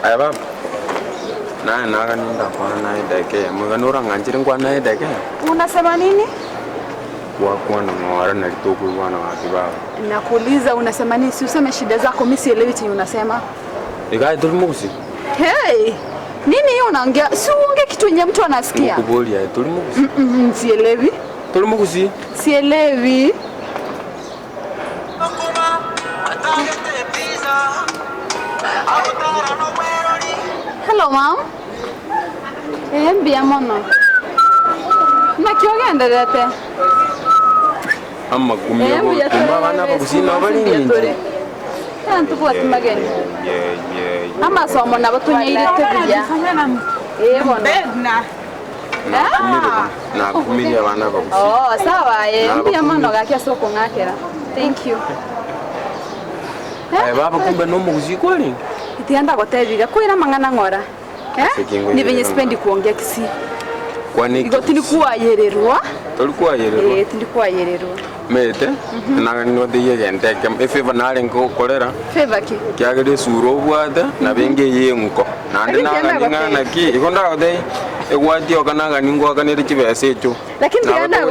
Aya baba. Naga ninda kwa naye deke. Mwanura nganjiri kwa naye deke. Unasema nini? Kwa na mwara na litoku bwana wapi baba. Nakuuliza unasema nini? Si useme shida zako, mimi sielewi chenye unasema. Ikai tulimukusi. Hey! Nini hiyo unaongea? Si uongee kitu yenye mtu anasikia. Kuboli ya tulimukusi. Sielewi. Tulimukusi. Sielewi. Hello mom. Mbia mono. Nakioga ndete. Amma kumya kumba bana bakusina bali nyinji. Tantu kwa mageni. Ama somo na batunyeire tebiya. Bona. Na kumilia bana bakusi. Oh, sawa mbia mono gakia soko ngakera. Thank you. Aya baba kumbe no mukusi kweli? Itianda gotebiga kwira mangana ngora. Ni venye sipendi kuongea Kisii. Kwani igotini kuayererwa? Tulikuwa yererwa. Tulikuwa yererwa. Mete na no diye gente ke favor na lengo kolera. Favor ki? Kyagere suro bwata na benge yenko. Na ndi na ngana ki ikonda ode egwati okana ganingo akanere kibese echo. Lakini ndianda